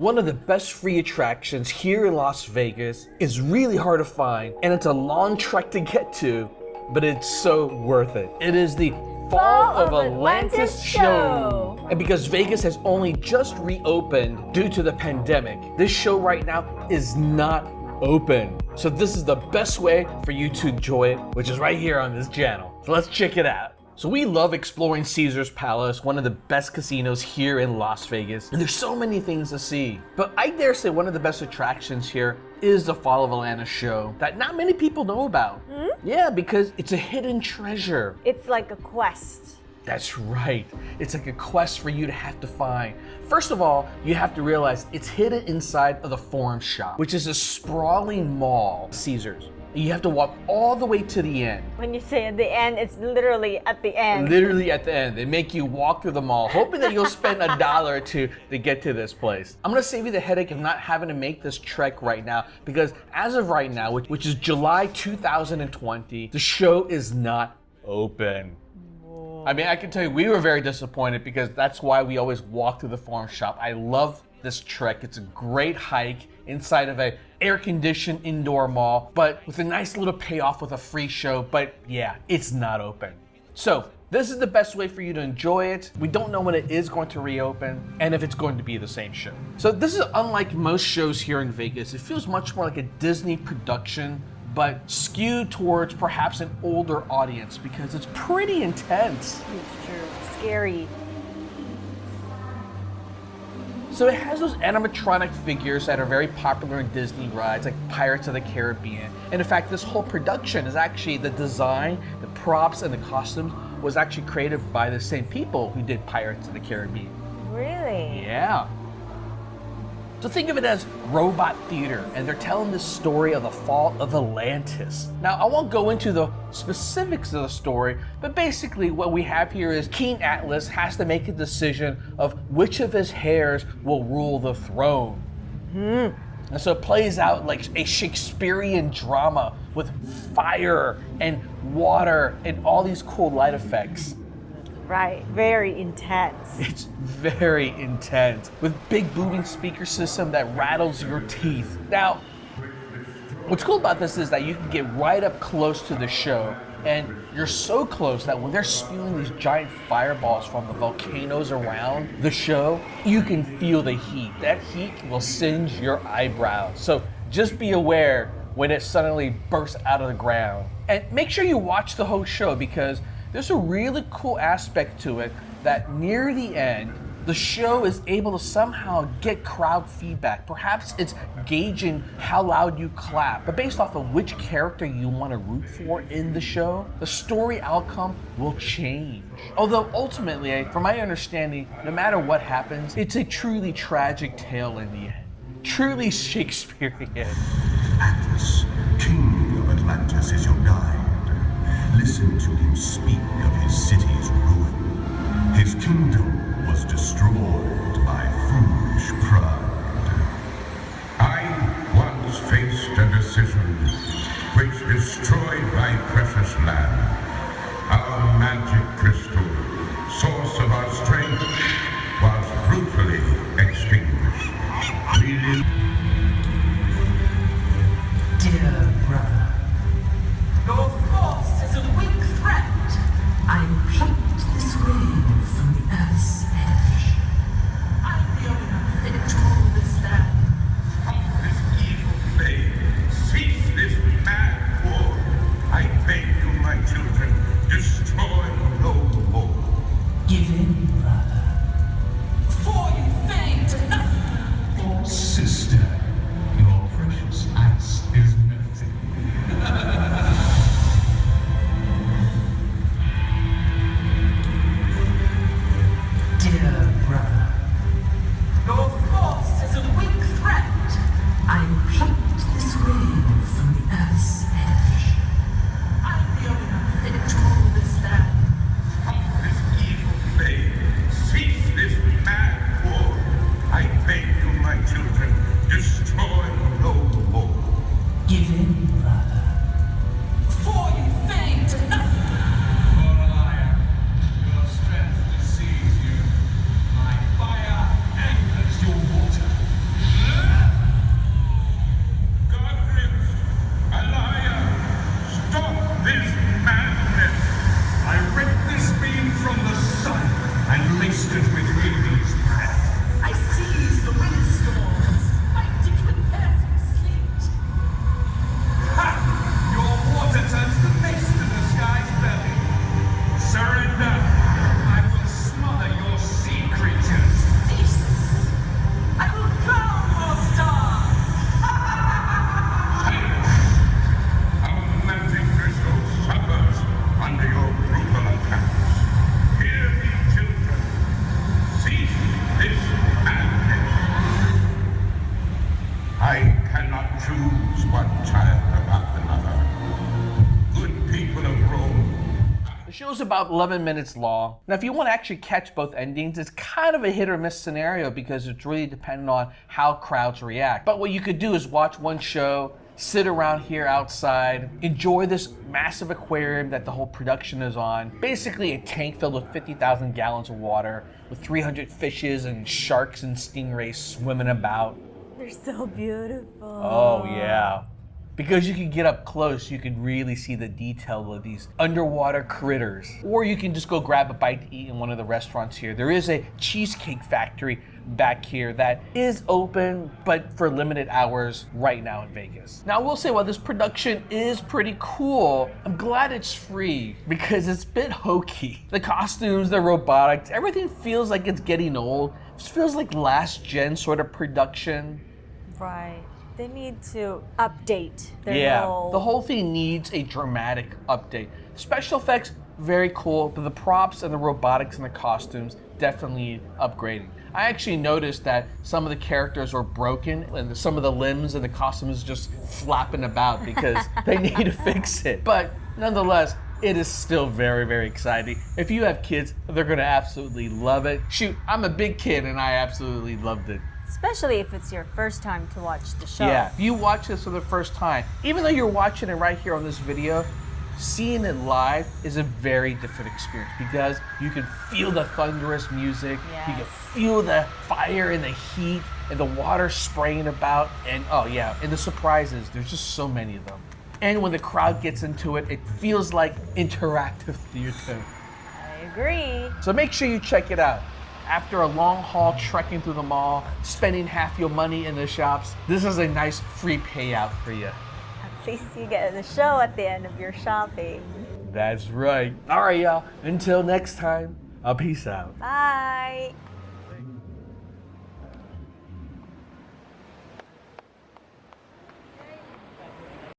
One of the best free attractions here in Las Vegas is really hard to find, and it's a long trek to get to, but it's so worth it. It is the Fall of Atlantis show. And because Vegas has only just reopened due to the pandemic, this show right now is not open. So this is the best way for you to enjoy it, which is right here on this channel. So let's check it out. So we love exploring Caesar's Palace, one of the best casinos here in Las Vegas. And there's so many things to see. But I dare say one of the best attractions here is the Fall of Atlantis show that not many people know about. Yeah, because it's a hidden treasure. It's like a quest. That's right. It's like a quest for you to have to find. First of all, you have to realize it's hidden inside of the Forum Shop, which is a sprawling mall, Caesar's. You have to walk all the way to the end. When you say at the end, it's literally at the end. Literally at the end. They make you walk through the mall, hoping that you'll spend $1 or $2 to get to this place. I'm gonna save you the headache of not having to make this trek right now, because as of right now, which is July 2020, the show is not open. I mean, I can tell you, we were very disappointed because that's why we always walk through the Forum Shop. I love this trek. It's a great hike inside of a air-conditioned indoor mall, but with a nice little payoff with a free show. But yeah, it's not open. So this is the best way for you to enjoy it. We don't know when it is going to reopen and if it's going to be the same show. So this is unlike most shows here in Vegas. It feels much more like a Disney production, but skewed towards perhaps an older audience because it's pretty intense. It's true. Scary. So it has those animatronic figures that are very popular in Disney rides, like Pirates of the Caribbean. And in fact, this whole production is actually the design, the props, and the costumes was actually created by the same people who did Pirates of the Caribbean. Really? Yeah. So think of it as robot theater, and they're telling the story of the fall of Atlantis. Now, I won't go into the specifics of the story, but basically what we have here is King Atlas has to make a decision of which of his heirs will rule the throne. And so it plays out like a Shakespearean drama with fire and water and all these cool light effects. Right, very intense. It's very intense with big booming speaker system that rattles your teeth. Now, what's cool about this is that you can get right up close to the show, and you're so close that when they're spewing these giant fireballs from the volcanoes around the show, you can feel the heat. That heat will singe your eyebrows. So just be aware when it suddenly bursts out of the ground. And make sure you watch the whole show because there's a really cool aspect to it that near the end, the show is able to somehow get crowd feedback. Perhaps it's gauging how loud you clap, but based off of which character you want to root for in the show, the story outcome will change. Although ultimately, from my understanding, no matter what happens, it's a truly tragic tale in the end. Truly Shakespearean. Atlas, king of Atlantis, is your guide. Listen to him speak of his city's ruin. His kingdom was destroyed by foolish pride. I once faced a decision which destroyed my precious land. Our magic crystal, source of our strength, was brutally extinguished. We live. Dear brother, your force is a weak threat. I am plucked this way from the earth's edge. I'm the only one fit to rule this land. Stop this evil plague. Cease this mad war. I beg you, my children, destroy no more. Give in, brother, before you fade to nothing. Sister, your precious ice is melting. Dear brother, your force is a weak threat. I am plucked this way from the earth's edge. I'm the only one fit to rule this land. Stop this evil plague. Cease this mad war. I beg you, my children, destroy no more. Give in, brother, before you fade to nothing. For a liar, your strength deceives you. My fire anchors your water. show's about 11 minutes long. Now, if you want to actually catch both endings, it's kind of a hit or miss scenario because it's really dependent on how crowds react. But what you could do is watch one show, sit around here outside, enjoy this massive aquarium that the whole production is on. Basically a tank filled with 50,000 gallons of water with 300 fishes and sharks and stingrays swimming about. They're so beautiful. Oh yeah. Because you can get up close, you can really see the detail of these underwater critters. Or you can just go grab a bite to eat in one of the restaurants here. There is a cheesecake factory back here that is open, but for limited hours right now in Vegas. Now I will say, while this production is pretty cool, I'm glad it's free because it's a bit hokey. The costumes, the robotics, everything feels like it's getting old. It feels like last gen sort of production. Right. They need to update their The whole thing needs a dramatic update. Special effects, very cool, but the props and the robotics and the costumes definitely need upgrading. I actually noticed that some of the characters were broken and some of the limbs and the costumes just flapping about because they need to fix it. But nonetheless, it is still very, very exciting. If you have kids, they're gonna absolutely love it. Shoot, I'm a big kid and I absolutely loved it. Especially if it's your first time to watch the show. Yeah, if you watch this for the first time, even though you're watching it right here on this video, seeing it live is a very different experience because you can feel the thunderous music, you can feel the fire and the heat and the water spraying about, and oh yeah, and the surprises, there's just so many of them. And when the crowd gets into it, it feels like interactive theater. I agree. So make sure you check it out. After a long haul trekking through the mall, spending half your money in the shops, this is a nice free payout for you. At least you get the show at the end of your shopping. That's right. All right, y'all. Until next time, peace out. Bye.